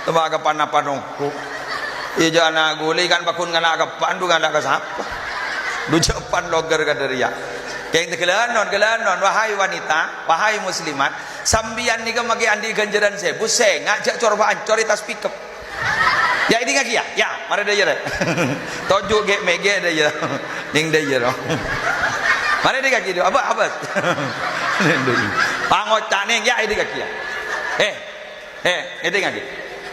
Temaga panapanongko. Iya anak gulay kan bakun ngala ka pandu ngala ka sapa. Du japan logger ka deriya. Kaya gelanon wahai wanita, wahai muslimat, sambian nika magi andi ganjaran saya. Buseng ngajak corbaan coritas pickup. Ya ini ngaki ya. Ya, mari dah ya. Tojo ge mege dah ya. Ning dah ya. Mari dia kaki dia. Apa? Pangocan ning ya ini kaki ya. Ini kaki.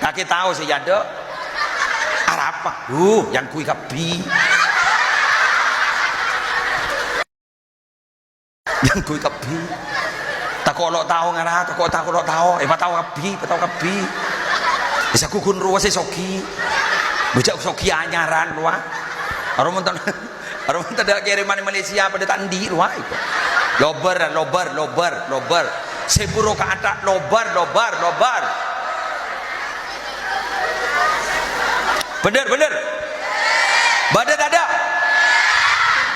Kaki tahu sih ada. Apa? Yang kui kapi. Yang kui kapi. Tak kolok tahu ngara, tak kolok tahu. Patau kapi. Bisa kukun ruwa si soki. Bujak soki anyaran ruwa. Arum tak kiriman Malaysia pada tandi ruwa itu. Lobar. Seburo ka atak lobar. Bener. Badan ada.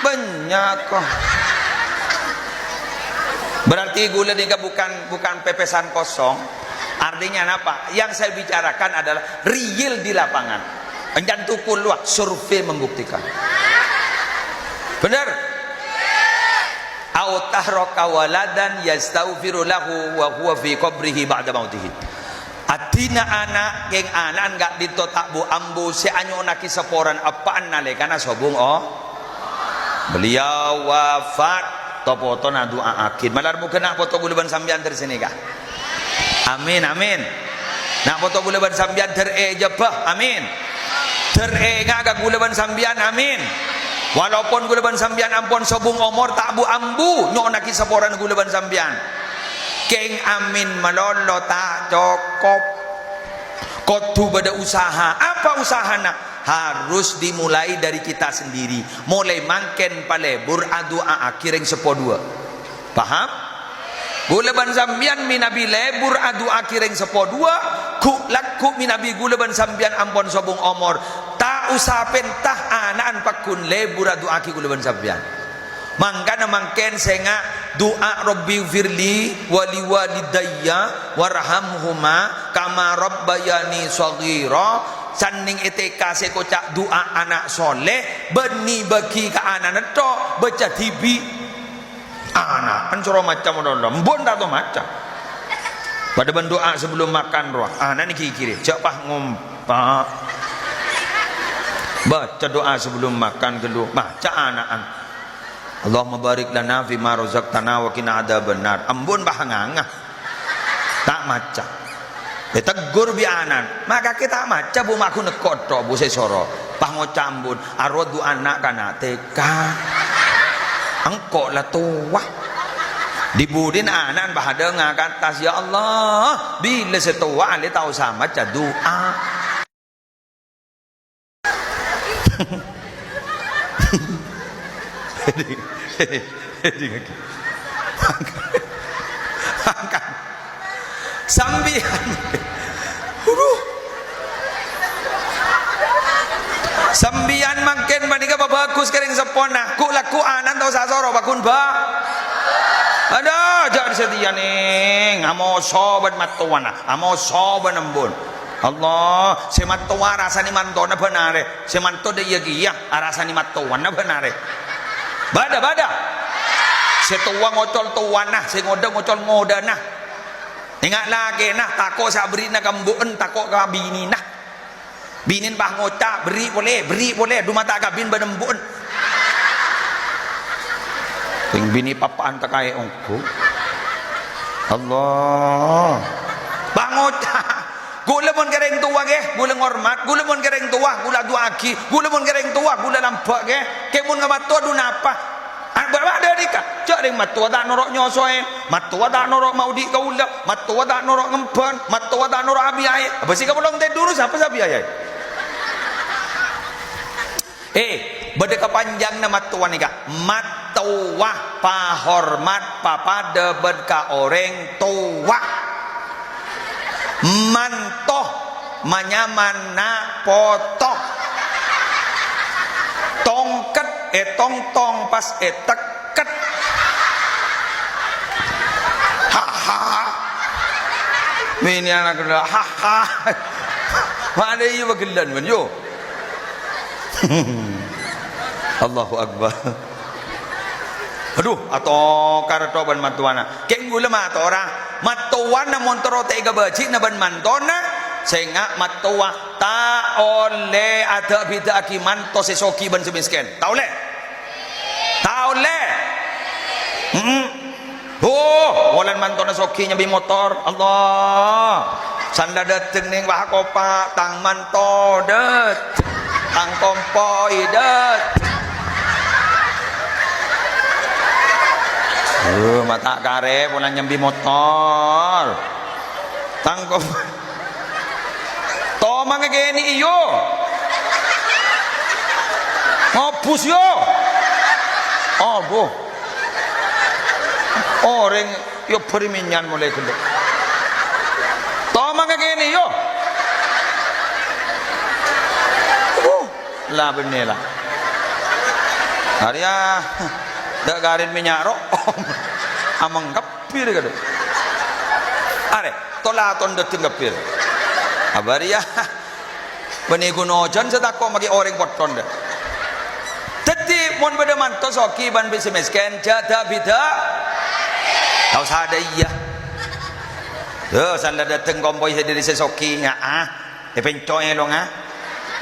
Banyak kok. Berarti gula ini bukan pepesan kosong. Artinya apa? Yang saya bicarakan adalah real di lapangan. Enjan tukul luak survei membuktikan. Benar? Au tahraka waladan yastaghfiru lahu wa huwa fi qabrihi ba'da mautihi. Atina anak geng anak enggak ditotak bu ambu si anyo naki seporan apaan nalekana sobung beliau wafat topoto na doa akid malar mo kena foto gulaban sambian dari sini kah amin nak foto gulaban sambian terejabah amin terenga gulaban sambian amin walaupun gulaban sambian ampun sobung omor tak bu ambu nyo naki seporan gulaban sambian keng amin melolo tak cukup kotu pada usaha apa usahana harus dimulai dari kita sendiri mulai mangken palebur adua akiring sepodua paham gulaban sambian minabi lebur adua akiring sepodua ku laku minabi gulaban sambian ampon sobung omor tak usah pentah anaan pakun lebur adua aki gulaban sambian mangkana mangken senga doa Rabbi firli wali walidayya warhamhuma kama rabbayani shaghira sanning etika sekocak doa anak soleh beni bagi ke anak to baca tibi anak pencoro macam mbon tak macam pada berdoa sebelum makan roh anak ni kiri cepah ngumpak baca doa sebelum makan kedua baca anak Allahumma barik lana fi ma razaqtana wa qina adzabannar. Ambon bahanganga. Tak maca. Ditegur bianan. Maka kita maca bu maku nekot to bu sesoro. Pangoca ambon arodu anak kana TK. Engkok lah tua. Dibudin anak bahada ngakan tas ya Allah. Bila setua ale tahu sama maca doa. Sambian makin manika bagus kering sepona ku laku anan tau sasoro bakun ba ada jangan setia nih ngamo sobat matuana ngamo sobat embun Allah sematuwa rasani mantona benare semanto de iya rasani matuana benare bada setua ngocol tuanah se ngoda ngocol ngodanah ingat lagi nah tako sabrina kambuen tako ka bini nah binin bah ngoca beri boleh duma tak kabin badembun ting bini papaan tak kaya ongko Allah bah ngoca gula mon kereng tua ke gula ngormat gula mon kereng tua gula dua aki gula mon kereng tua gula lampak ke kemun ngamatua duna apa ada dika cak ring matua tak norok nyosoe matua tak norok maudi kaula matua tak norok ngemban matua tak norok abi ayat apa sih kamu long tidur siapa sabi ayat beda kepanjang nama tuan nika matua pahormat papada berka orang tua mantoh manyamana potok tongket tong pas teket Mini anak kena ha ha. Mana iya bagelan man yo. Allahu akbar. Aduh, atau karato ban matuana. Keng gula mata orang matuana montoro tega baci na ban mantona sehingga matuwa ta oleh ada bida akiman to sesoki ban semisken. Ta oleh? Ta oleh? Oh, walan mantona sokinya bi motor. Allah. Sanda dateng ning wah kopa tang manto det. Tang kompoi det. Mata kare pulang nyambi motor tangkop to mangke geni iyo ngopus yo oh bu orang yo periminyan mulai kende to mangke geni yo lah bener lah Arya dak garin minyak ro amang kapir kado are tolaton deting kapir abaria bani gunojan sedako magi orang poton dah teti mon beda manto soki ban bisi mesken jada bida tau sada iya sanda dateng kompoi sediri sesoki nya pencoy lo nga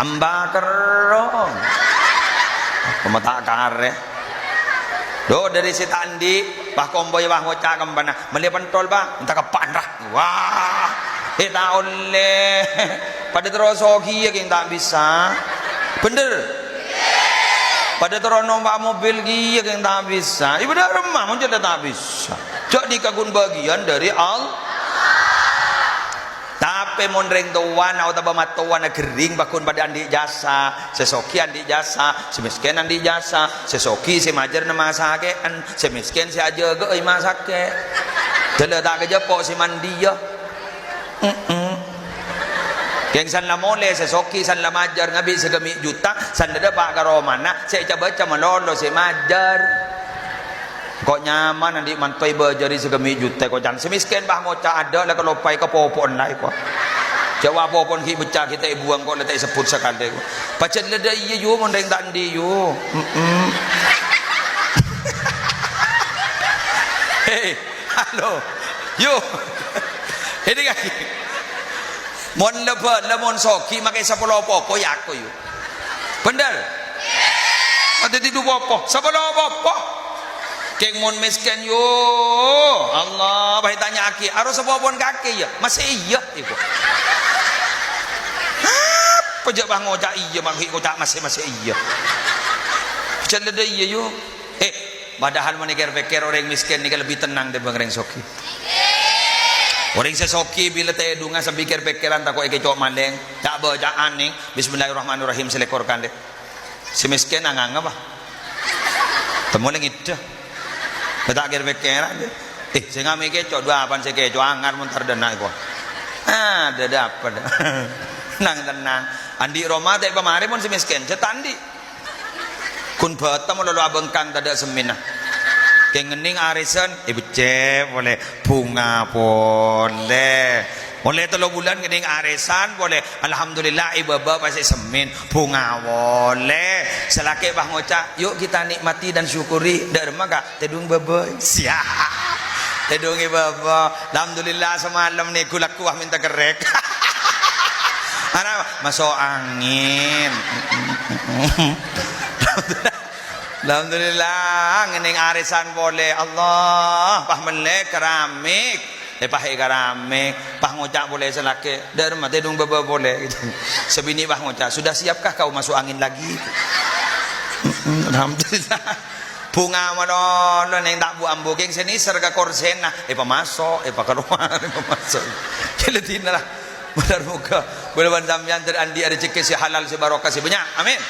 amba kerong pemata kare do dari si tandi bah komboy bah ngocak kembana melihat tol bah entah kapan dah wah tak oleh pada terosoki ya yang tak bisa bener pada teronom pak mobil dia yang tak bisa ibu dah remah macam tak bisa jadi kagun bagian dari Allah tapi mondreng tuan atau tabamat tuan gering bakun pada andi jasa sesoki andi jasa semiskin andi jasa sesoki si majer nama sakean semiskin si aja ke masake dele tak kerja pok si mandi ya Keng san la mole sesoki san la majar ngabi segemi juta san dada pak karomana saya coba baca melolo si majar kok nyaman nanti mantoi berjari segemi juta kok jangan semiskin bah ngoca ada lah kalau pai ke popon lah kok jawab popon ki becah kita buang kok letak sebut sekali kok pacet leda iya yo mondeng tandi yo hei halo yo ini kan mon lebat lemon soki makai sepuluh popo ya aku yo bener ada tidur popo sepuluh popo keng mon miskin yo Allah baik tanya aki harus sepopon kaki ya masih iya iku pejak bang ngocak iya makhi ngocak masih iya celada iya yo padahal menikir pikir orang miskin ni lebih tenang daripada orang soki orang sesoki bila teh dunga sepikir pikiran tak kok cok maleng tak bacaan nih bismillahirrahmanirrahim selekorkan deh si miskin angang apa temu lagi dah tak kira pikiran deh saya nggak mikir cok dua apaan saya cok angar muntar dana kok ada dapat tenang andi Roma teh kemarin pun si miskin cetandi kun batam lalu abengkang tak ada semina kengening arisan ibu cep boleh bunga boleh 3 bulan kening arisan boleh alhamdulillah ibu bapak pasti semin bunga boleh selaki bah ngocak yuk kita nikmati dan syukuri derma kak tedung bebe siap tedung ibu bapak alhamdulillah semalam nih kulak kuah minta kerek ana masuk angin alhamdulillah ngening arisan boleh Allah pah melek keramik pah keramik pah ngocak boleh selake derma tedung bebe boleh gitu. Sebini pah ngocak sudah siapkah kau masuk angin lagi alhamdulillah bunga manon neng tak bu ambo geng seni serga korsena pamasok keluar pamasok keletina lah benar muka boleh sampean terandi ada rezeki si halal si barokah si banyak amin